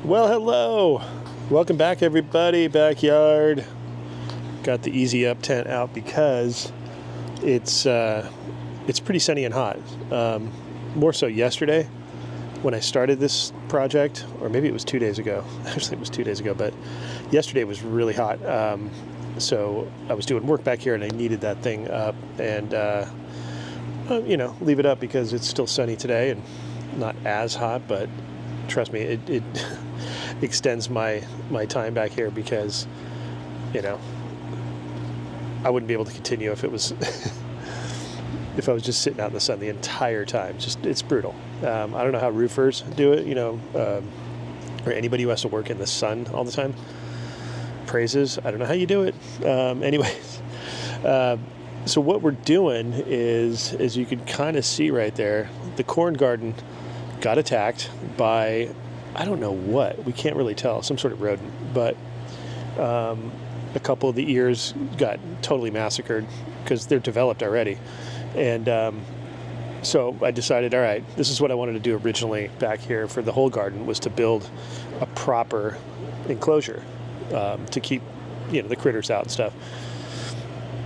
Well, hello. Welcome back, everybody. Backyard. Got the Easy Up tent out because it's pretty sunny and hot. More so yesterday when I started this project, or maybe it was 2 days ago. Actually, it was 2 days ago, but yesterday was really hot. So I was doing work back here and I needed that thing up and, leave it up because it's still sunny today and not as hot, but trust me, it extends my time back here because, I wouldn't be able to continue if it was if I was just sitting out in the sun the entire time. It's brutal. I don't know how roofers do it, or anybody who has to work in the sun all the time. Praises. I don't know how you do it. Anyways, so what we're doing is, as you can kind of see right there, the corn garden got attacked by, I don't know what, we can't really tell, some sort of rodent, but a couple of the ears got totally massacred because they're developed already. And so I decided, all right, this is what I wanted to do originally back here for the whole garden, was to build a proper enclosure to keep, the critters out and stuff.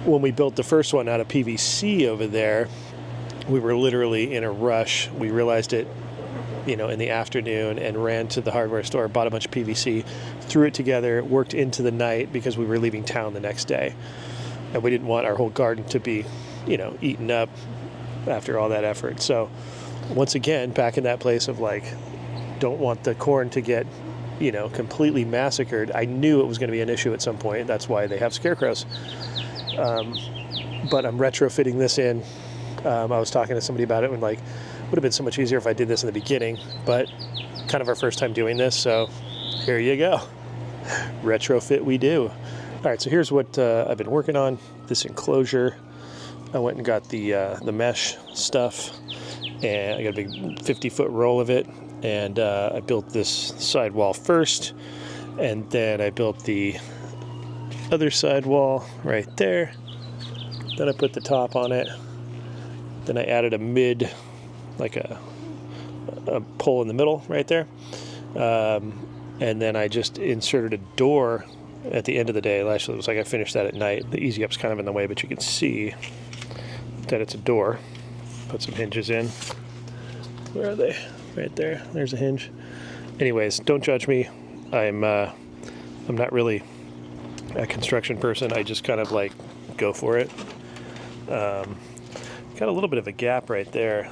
When we built the first one out of PVC over there, we were literally in a rush. We realized it, in the afternoon and ran to the hardware store, bought a bunch of PVC, threw it together, worked into the night because we were leaving town the next day. And we didn't want our whole garden to be, eaten up after all that effort. So once again, back in that place of don't want the corn to get, completely massacred. I knew it was going to be an issue at some point. That's why they have scarecrows. But I'm retrofitting this in. I was talking to somebody about it and would have been so much easier if I did this in the beginning, but kind of our first time doing this, so here you go. Retrofit we do. All right, so here's what I've been working on, this enclosure. I went and got the mesh stuff, and I got a big 50-foot roll of it, and I built this side wall first, and then I built the other side wall right there. Then I put the top on it. Then I added a mid, a pole in the middle right there. And then I just inserted a door at the end of the day. Actually, it was I finished that at night. The Easy Up's kind of in the way, but you can see that it's a door. Put some hinges in. Where are they? Right there. There's a hinge. Anyways, don't judge me. I'm not really a construction person. I just kind of go for it. Got a little bit of a gap right there.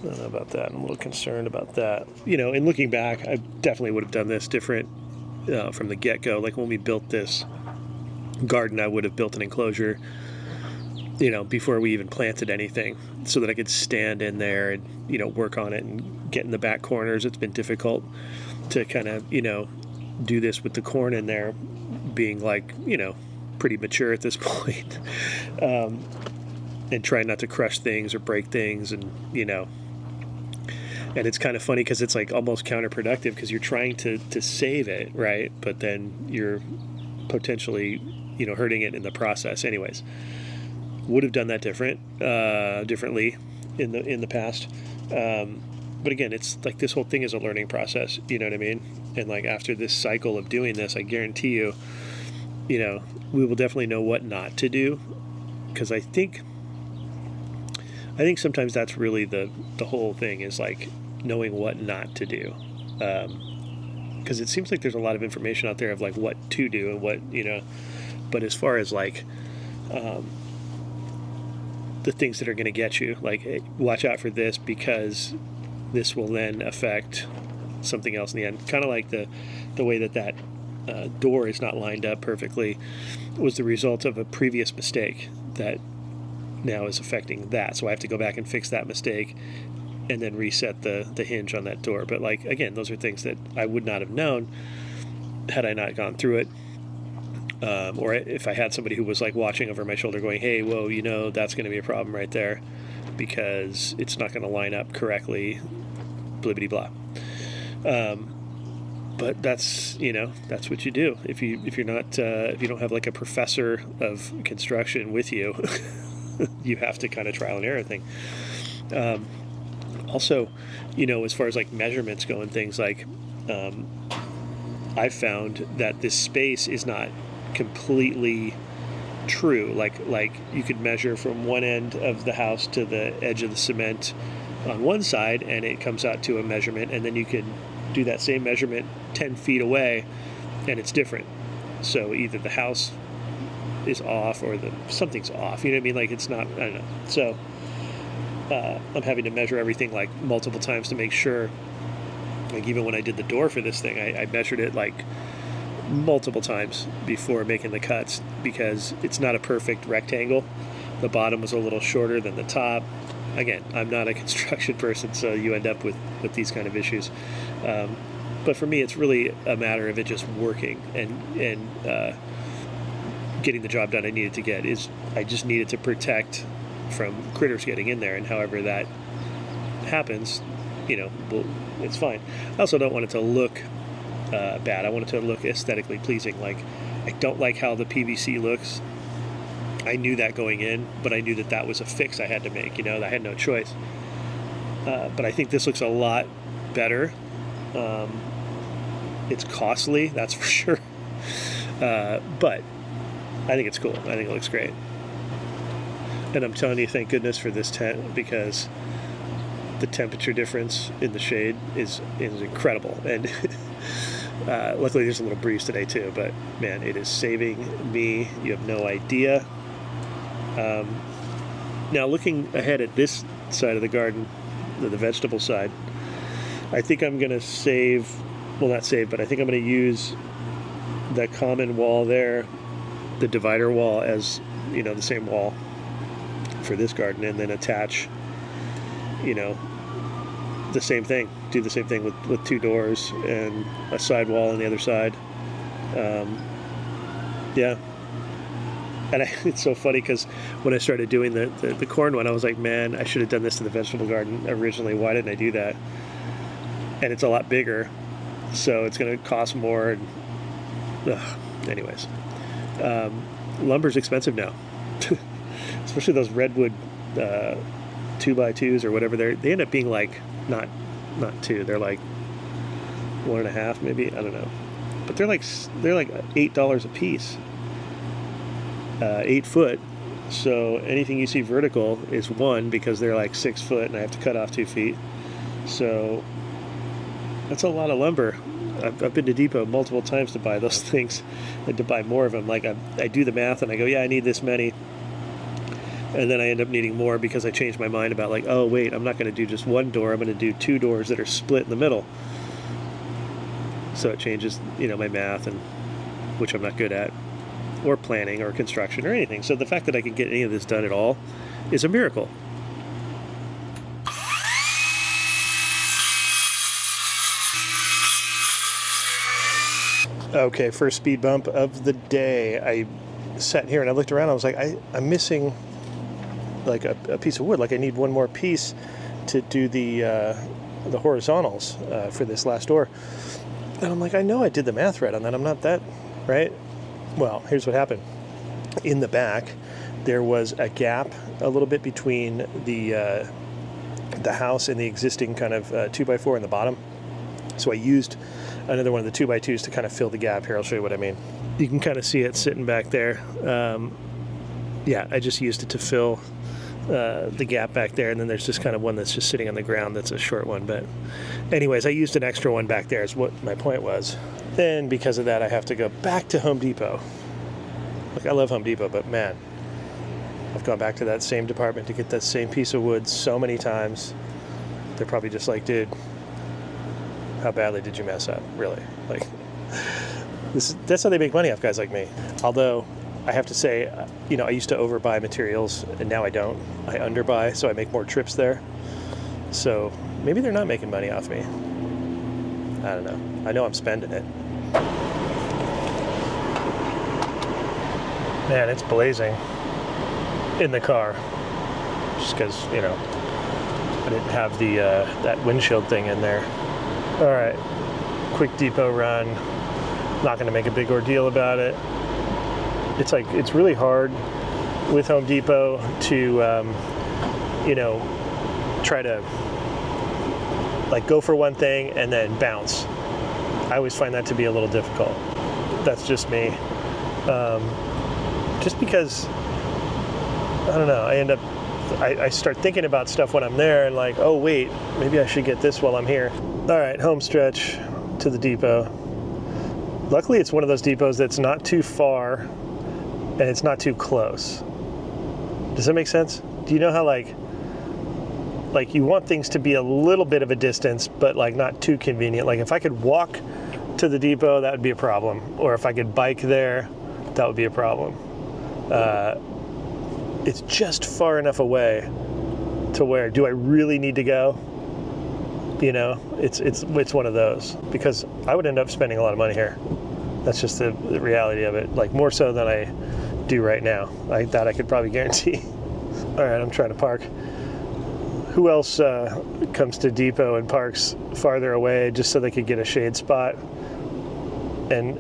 I don't know about that. I'm a little concerned about that. In looking back, I definitely would have done this different from the get-go. When we built this garden, I would have built an enclosure, before we even planted anything, so that I could stand in there and, work on it and get in the back corners. It's been difficult to kind of, do this with the corn in there being pretty mature at this point. And try not to crush things or break things, and and it's kind of funny because it's almost counterproductive because you're trying to save it, right? But then you're potentially hurting it in the process. Anyways, would have done that differently in the past. But again, it's this whole thing is a learning process. You know what I mean? And after this cycle of doing this, I guarantee you, we will definitely know what not to do, because I think sometimes that's really the whole thing, is knowing what not to do. Because it seems there's a lot of information out there of what to do and what, but as far as the things that are going to get you, hey, watch out for this because this will then affect something else in the end. Kind of the way that door is not lined up perfectly was the result of a previous mistake that now is affecting that. So I have to go back and fix that mistake and then reset the hinge on that door. But again, those are things that I would not have known had I not gone through it. Or if I had somebody who was watching over my shoulder going, hey, whoa, that's going to be a problem right there because it's not going to line up correctly, blibbity blah. But that's what you do. If you're not, if you don't have a professor of construction with you, you have to kind of trial and error thing. Also, as far as measurements go and things, I've found that this space is not completely true. Like you could measure from one end of the house to the edge of the cement on one side, and it comes out to a measurement, and then you could do that same measurement 10 feet away, and it's different. So either the house is off or something's off. You know what I mean? Like it's not. I don't know. So I'm having to measure everything like multiple times to make sure. Like even when I did the door for this thing, I measured it like multiple times before making the cuts, because it's not a perfect rectangle. The bottom was a little shorter than the top. Again, I'm not a construction person, so you end up with these kind of issues. But for me, it's really a matter of it just working and getting the job done I needed to get. I just needed to protect from critters getting in there, and however that happens, it's fine. I also don't want it to look bad. I want it to look aesthetically pleasing. Like, I don't like how the PVC looks. I knew that going in, but I knew that was a fix I had to make. I had no choice. But I think this looks a lot better. It's costly, that's for sure. But I think it's cool. I think it looks great. And I'm telling you, thank goodness for this tent, because the temperature difference in the shade is incredible. And luckily there's a little breeze today too, but man, it is saving me. You have no idea. Now looking ahead at this side of the garden, the vegetable side, I think I'm going to but I think I'm going to use the common wall there, the divider wall, as the same wall for this garden, and then attach the same thing, do the same thing with two doors and a side wall on the other side. Yeah. And it's so funny because when I started doing the corn one, I was like, man, I should have done this to the vegetable garden originally. Why didn't I do that? And it's a lot bigger, so it's going to cost more. And anyways, lumber's expensive now, especially those redwood 2x2s or whatever. They end up being like not two. They're like 1.5 maybe. I don't know, but they're like $8 a piece. 8 foot. So anything you see vertical is 1, because they're like 6 foot, and I have to cut off 2 feet. So that's a lot of lumber. I've been to Depot multiple times to buy those things and to buy more of them. Like I do the math and I go, yeah, I need this many. And then I end up needing more because I changed my mind about like, oh wait, I'm not going to do just one door. I'm going to do 2 doors that are split in the middle. So it changes, my math, and which I'm not good at, or planning or construction or anything. So the fact that I can get any of this done at all is a miracle. Okay, first speed bump of the day. I sat here and I looked around. I was like, I'm missing like a piece of wood. Like I need one more piece to do the horizontals for this last door. And I'm like, I know I did the math right on that. I'm not that right. Well, here's what happened. In the back, there was a gap a little bit between the house and the existing kind of 2x4 in the bottom. So I used another one of the 2x2s to kind of fill the gap. Here, I'll show you what I mean. You can kind of see it sitting back there. Yeah, I just used it to fill the gap back there, and then there's just kind of one that's just sitting on the ground that's a short one. But anyways, I used an extra one back there is what my point was. And because of that, I have to go back to Home Depot. Look, I love Home Depot, but man, I've gone back to that same department to get that same piece of wood so many times. They're probably just like, dude, how badly did you mess up? Really? Like, that's how they make money off guys like me. Although, I have to say, I used to overbuy materials, and now I don't. I underbuy, so I make more trips there. So maybe they're not making money off me. I don't know. I know I'm spending it. Man, it's blazing in the car. Just because, I didn't have the that windshield thing in there. All right, quick Depot run. Not going to make a big ordeal about it. It's really hard with Home Depot to, try to like go for one thing and then bounce. I always find that to be a little difficult. That's just me. Just because, I don't know, I start thinking about stuff when I'm there and like, oh wait, maybe I should get this while I'm here. All right, home stretch to the depot. Luckily, it's one of those depots that's not too far and it's not too close. Does that make sense? Do you know how like you want things to be a little bit of a distance, but like not too convenient? Like if I could walk to the depot, that would be a problem. Or if I could bike there, that would be a problem. It's just far enough away to where, do I really need to go? You know, it's one of those, because I would end up spending a lot of money here. That's just the reality of it. Like more so than I do right now. That I could probably guarantee. All right, I'm trying to park. Who else comes to depot and parks farther away just so they could get a shade spot and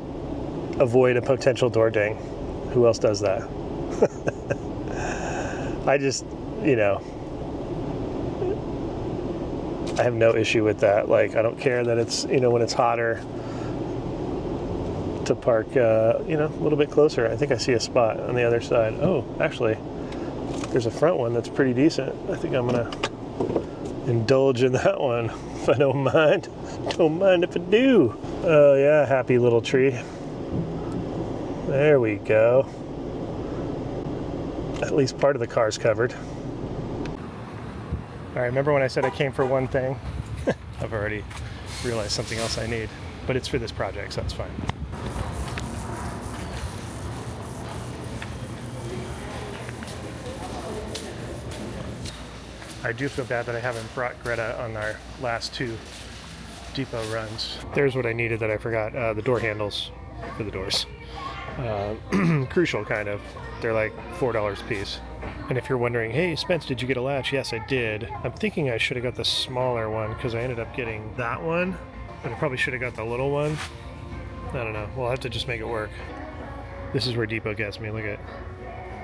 avoid a potential door ding? Who else does that? I just, you know, I have no issue with that. Like, I don't care that it's, you know, when it's hotter to park, you know, a little bit closer. I think I see a spot on the other side. Oh, actually, there's a front one that's pretty decent. I think I'm gonna indulge in that one if I don't mind. Don't mind if I do. Oh yeah, happy little tree. There we go. At least part of the car's covered. All right, remember when I said I came for one thing? I've already realized something else I need, but it's for this project, so that's fine. I do feel bad that I haven't brought Greta on our last 2 depot runs. There's what I needed that I forgot, the door handles for the doors. Crucial, kind of. They're like $4 a piece. And if you're wondering, hey Spence, did you get a latch? Yes, I did. I'm thinking I should have got the smaller one because I ended up getting that one, but I probably should have got the little one. I don't know. We'll have to just make it work. This is where depot gets me. Look at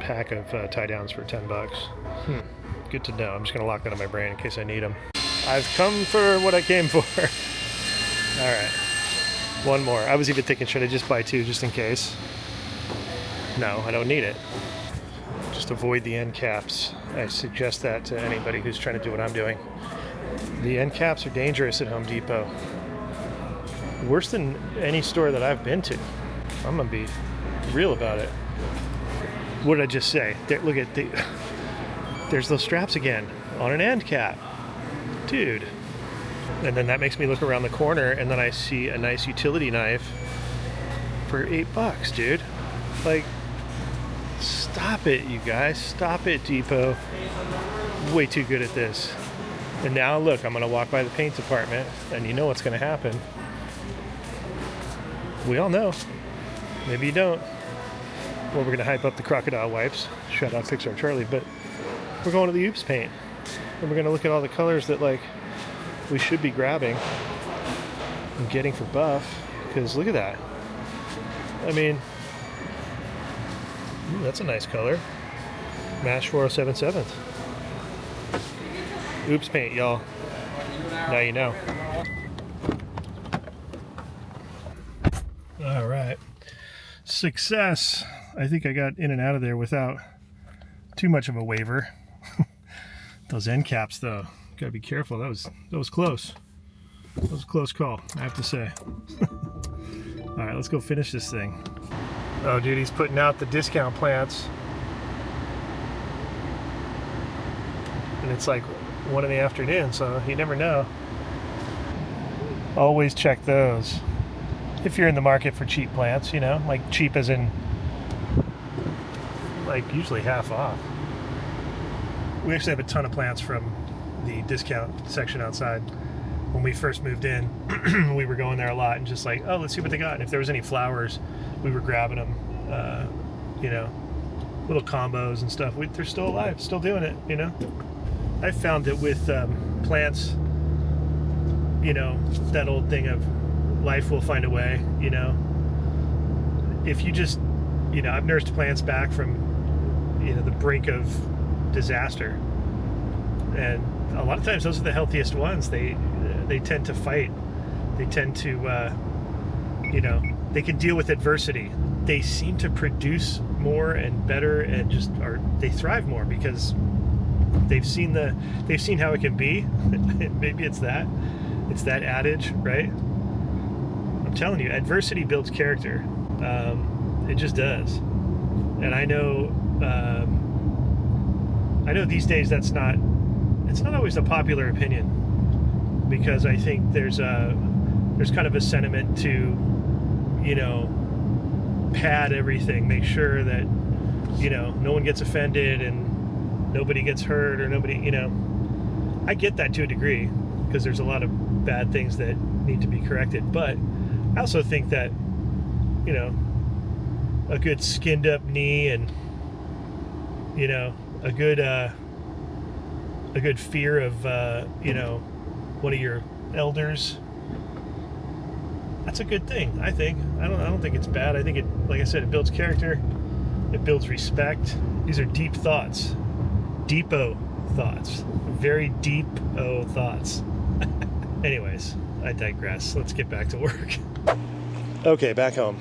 pack of tie downs for $10. Good to know. I'm just gonna lock that in my brain in case I need them. I've come for what I came for. All right, one more. I was even thinking, should I just buy 2 just in case? No, I don't need it. Just avoid the end caps. I suggest that to anybody who's trying to do what I'm doing. The end caps are dangerous at Home Depot. Worse than any store that I've been to. I'm gonna be real about it. What did I just say? There, look at there's those straps again on an end cap. Dude. And then that makes me look around the corner and then I see a nice utility knife for $8, dude. Like, stop it, you guys. Stop it, Depot. Way too good at this. And now look, I'm gonna walk by the paint department and you know what's gonna happen. We all know. Maybe you don't. Well, we're gonna hype up the crocodile wipes. Shout out Pixar Charlie, but we're going to the Oops paint. And we're gonna look at all the colors that like we should be grabbing and getting for buff. Because look at that. I mean, that's a nice color. MASH 4077. Oops paint, y'all. Now you know. All right. Success. I think I got in and out of there without too much of a waiver. Those end caps, though, gotta be careful. That was close. That was a close call, I have to say. All right, let's go finish this thing. Oh, dude, he's putting out the discount plants. And it's like 1 in the afternoon, so you never know. Always check those. If you're in the market for cheap plants, you know, like cheap as in, like usually half off. We actually have a ton of plants from the discount section outside. When we first moved in, we were going there a lot and just like, oh, let's see what they got. And if there was any flowers, we were grabbing them, you know, little combos and stuff. They're still alive, still doing it, you know. I found that with plants, you know, that old thing of life will find a way, you know. If you just, you know, I've nursed plants back from, you know, the brink of disaster. And a lot of times those are the healthiest ones. They tend to fight. They tend to you know, they can deal with adversity. They seem to produce more and better, and they thrive more because they've seen how it can be. Maybe it's that adage, right? I'm telling you, adversity builds character. It just does. And I know these days it's not always a popular opinion, because I think there's kind of a sentiment to, you know, pad everything, make sure that, you know, no one gets offended and nobody gets hurt, or nobody, you know. I get that to a degree, because there's a lot of bad things that need to be corrected, but I also think that, you know, a good skinned up knee and, you know, a good fear of, you know, one of your elders, that's a good thing, I think. I don't think it's bad. I think it, like I said, it builds character, it builds respect. These are deep thoughts, deep-o thoughts, very deep-o thoughts. Anyways, I digress. Let's get back to work. Okay, back home.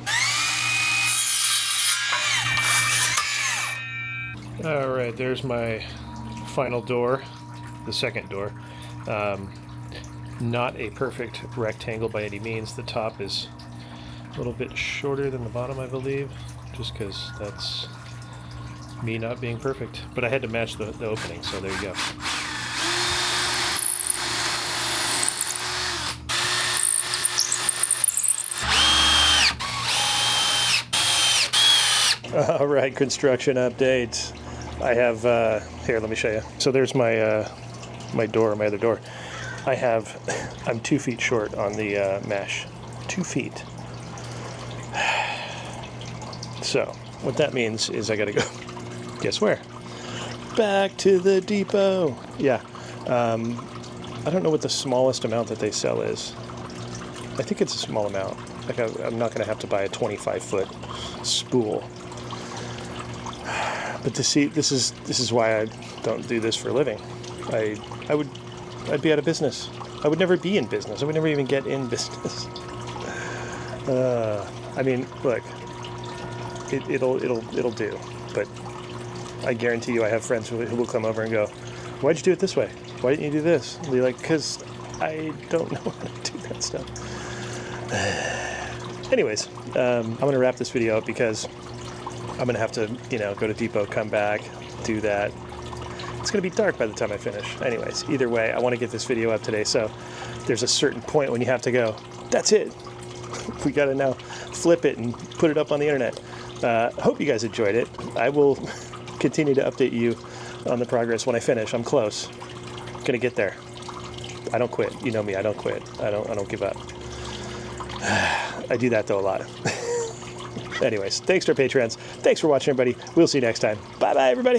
All right, there's my final door, the second door. Not a perfect rectangle by any means. The top is a little bit shorter than the bottom, I believe, just because that's me not being perfect. But I had to match the opening, so there you go. All right, construction update. I have, here, let me show you. So there's my my other door. I'm 2 feet short on the mesh. 2 feet. So what that means is I gotta go, guess where? Back to the depot. Yeah. I don't know what the smallest amount that they sell is. I think it's a small amount. Like I'm not gonna have to buy a 25-foot spool. But this is why I don't do this for a living. I'd be out of business. I would never be in business. I would never even get in business. I mean, look, it'll do. But I guarantee you, I have friends who will come over and go, "Why'd you do it this way? Why didn't you do this?" And be like, "'Cause I don't know how to do that stuff." Anyways, I'm gonna wrap this video up because I'm gonna have to, you know, go to depot, come back, do that. It's gonna be dark by the time I finish. Anyways, either way, I want to get this video up today, so there's a certain point when you have to go, that's it. We gotta now flip it and put it up on the internet. Hope you guys enjoyed it. I will continue to update you on the progress when I finish. I'm close. Gonna get there. I don't quit. You know me, I don't quit. I don't give up. I do that though a lot. Anyways, thanks to our Patreons. Thanks for watching, everybody. We'll see you next time. Bye-bye, everybody.